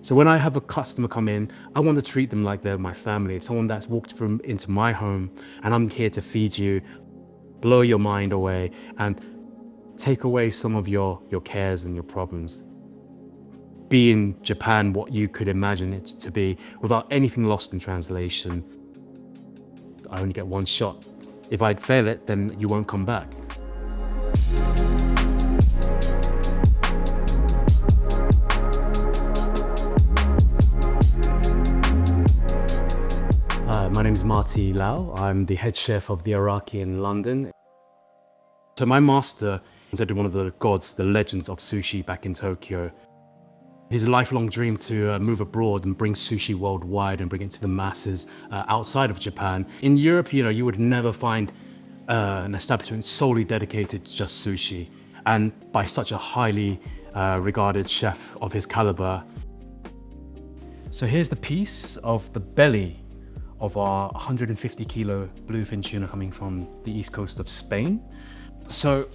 So when I have a customer come in, I want to treat them like they're my family, someone that's walked from into my home, and I'm here to feed you, blow your mind away, and take away some of your cares and your problems. Be in Japan what you could imagine it to be without anything lost in translation. I only get one shot. If I fail it, then you won't come back. My name is Marty Lau. I'm the head chef of the Araki in London. So my master is considered one of the gods, the legends of sushi back in Tokyo. His lifelong dream to move abroad and bring sushi worldwide and bring it to the masses outside of Japan. In Europe, you would never find an establishment solely dedicated to just sushi, and by such a highly regarded chef of his caliber. So here's the piece of the belly of our 150 kilo bluefin tuna coming from the east coast of Spain. So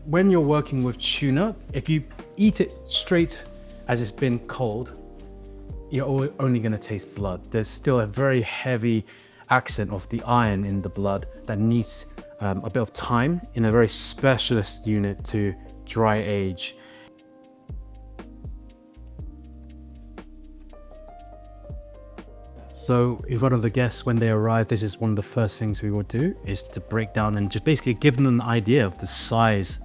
when you're working with tuna, if you eat it straight as it's been cold, you're only going to taste blood. There's still a very heavy accent of the iron in the blood that needs a bit of time in a very specialist unit to dry age. So in front of the guests, when they arrive, this is one of the first things we would do, is to break down and just basically give them an idea of the size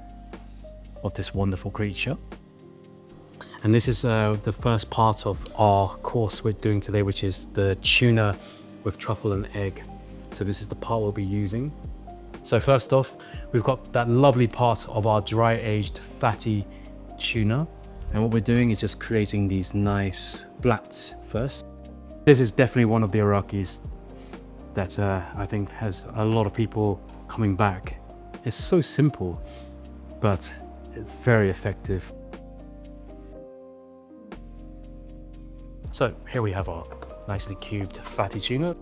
of this wonderful creature. And this is the first part of our course we're doing today, which is the tuna with truffle and egg. So this is the part we'll be using. So first off, we've got that lovely part of our dry aged fatty tuna. And what we're doing is just creating these nice flats first. This is definitely one of the Arakis that I think has a lot of people coming back. It's so simple, but very effective. So here we have our nicely cubed fatty tuna.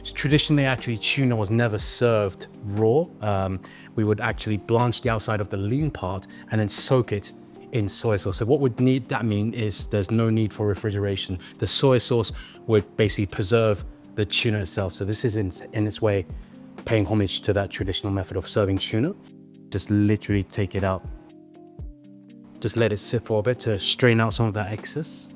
Traditionally, actually, tuna was never served raw. We would actually blanch the outside of the lean part and then soak it in soy sauce. So what that mean is there's no need for refrigeration. The soy sauce would basically preserve the tuna itself. So this is in its way paying homage to that traditional method of serving tuna. Just literally take it out. Just let it sit for a bit to strain out some of that excess.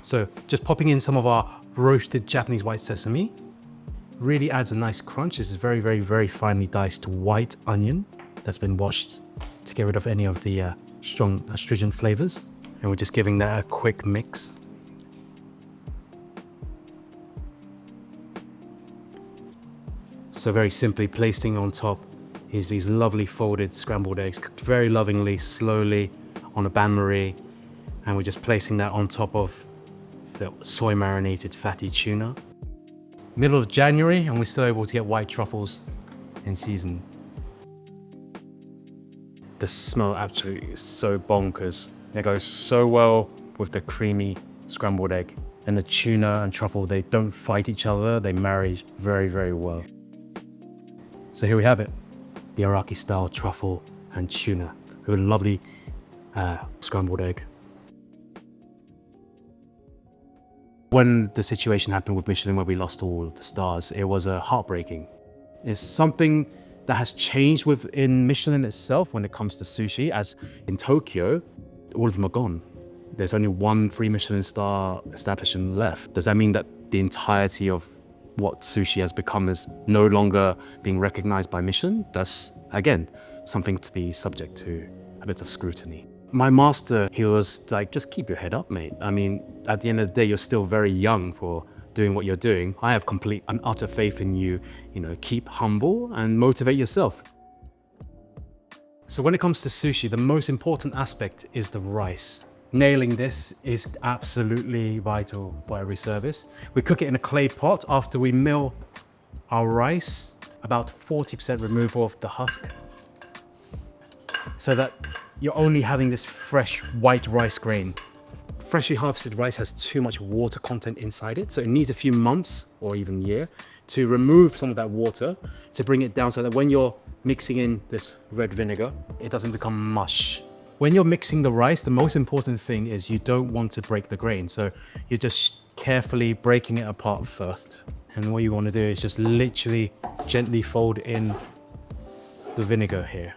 So just popping in some of our roasted Japanese white sesame really adds a nice crunch. This is very, very, very finely diced white onion that's been washed to get rid of any of the strong astringent flavors. And we're just giving that a quick mix. So very simply placing on top is these lovely folded scrambled eggs, cooked very lovingly, slowly on a bain-marie. And we're just placing that on top of the soy marinated fatty tuna. Middle of January, and we're still able to get white truffles in season. The smell absolutely is so bonkers. It goes so well with the creamy scrambled egg. And the tuna and truffle, they don't fight each other. They marry very, very well. So here we have it. The Araki style truffle and tuna with a lovely scrambled egg. When the situation happened with Michelin where we lost all of the stars, it was heartbreaking. It's something that has changed within Michelin itself when it comes to sushi, as in Tokyo, all of them are gone. There's only one 3 Michelin star establishment left. Does that mean that the entirety of what sushi has become is no longer being recognized by Michelin? That's, again, something to be subject to a bit of scrutiny. My master, he was like, just keep your head up, mate. I mean, at the end of the day, you're still very young for doing what you're doing. I have complete and utter faith in you. Keep humble and motivate yourself. So when it comes to sushi, the most important aspect is the rice. Nailing this is absolutely vital for every service. We cook it in a clay pot after we mill our rice, about 40% removal of the husk, so that you're only having this fresh white rice grain. Freshly harvested rice has too much water content inside it, so it needs a few months or even year to remove some of that water to bring it down so that when you're mixing in this red vinegar, it doesn't become mush. when you're mixing the rice, the most important thing is you don't want to break the grain. So you're just carefully breaking it apart first. And what you want to do is just literally gently fold in the vinegar here.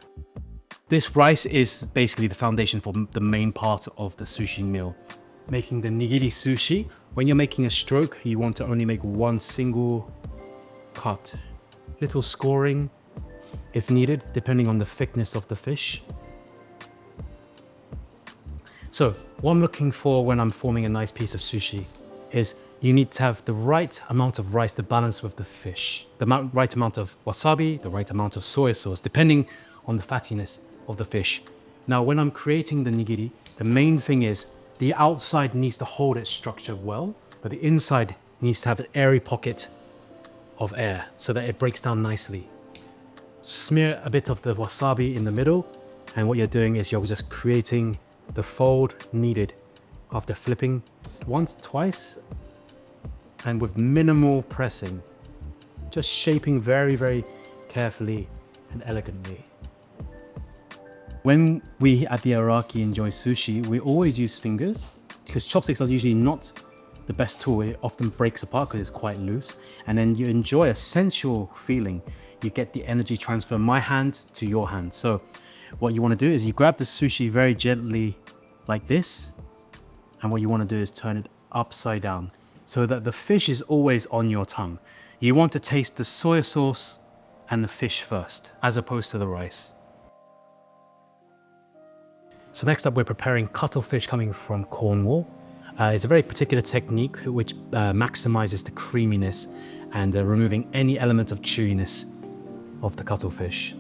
This rice is basically the foundation for the main part of the sushi meal. Making the nigiri sushi, when you're making a stroke, you want to only make one single cut. Little scoring if needed, depending on the thickness of the fish. So what I'm looking for when I'm forming a nice piece of sushi is you need to have the right amount of rice to balance with the fish, the right amount of wasabi, the right amount of soy sauce, depending on the fattiness of the fish. Now, when I'm creating the nigiri, the main thing is the outside needs to hold its structure well, but the inside needs to have an airy pocket of air so that it breaks down nicely. Smear a bit of the wasabi in the middle, and what you're doing is you're just creating the fold needed after flipping once, twice, and with minimal pressing, just shaping very, very carefully and elegantly. When we at the Araki enjoy sushi, we always use fingers because chopsticks are usually not the best tool. It often breaks apart because it's quite loose, and then you enjoy a sensual feeling. You get the energy transfer from my hand to your hand. So what you want to do is you grab the sushi very gently like this, and what you want to do is turn it upside down so that the fish is always on your tongue. You want to taste the soy sauce and the fish first, as opposed to the rice. So next up, we're preparing cuttlefish coming from Cornwall. It's a very particular technique which maximizes the creaminess and removing any element of chewiness of the cuttlefish.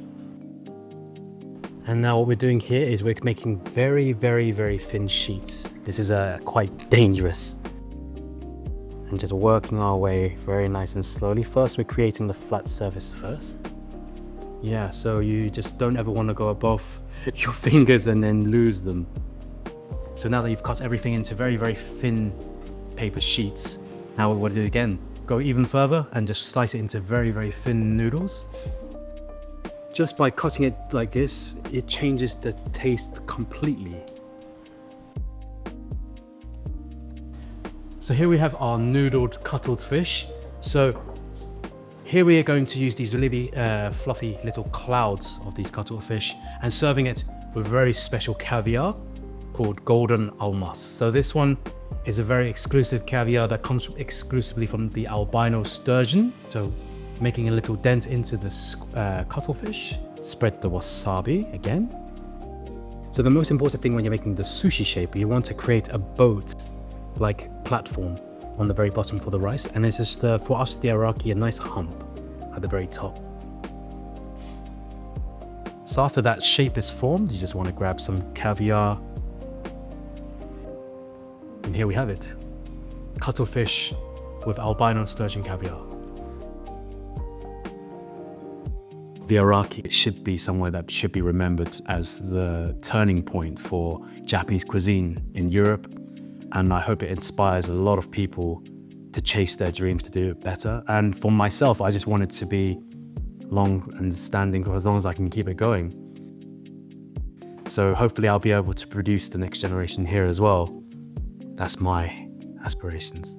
And now what we're doing here is we're making very, very, very thin sheets. This is quite dangerous. And just working our way very nice and slowly. First, we're creating the flat surface first. Yeah, so you just don't ever want to go above your fingers and then lose them. So now that you've cut everything into very, very thin paper sheets, now what we'll do again, go even further and just slice it into very, very thin noodles. Just by cutting it like this, it changes the taste completely. So here we have our noodled cuttlefish. So here we are going to use these really fluffy little clouds of these cuttlefish and serving it with very special caviar called Golden Almas. So this one is a very exclusive caviar that comes exclusively from the albino sturgeon. So making a little dent into the cuttlefish, spread the wasabi again. So the most important thing when you're making the sushi shape, you want to create a boat-like platform on the very bottom for the rice, and it's just for us, the Araki, a nice hump at the very top. So after that shape is formed, you just want to grab some caviar, and here we have it, cuttlefish with albino sturgeon caviar. The Araki should be somewhere that should be remembered as the turning point for Japanese cuisine in Europe, and I hope it inspires a lot of people to chase their dreams to do it better. And for myself, I just want it to be long and standing for as long as I can keep it going. So hopefully I'll be able to produce the next generation here as well. That's my aspirations.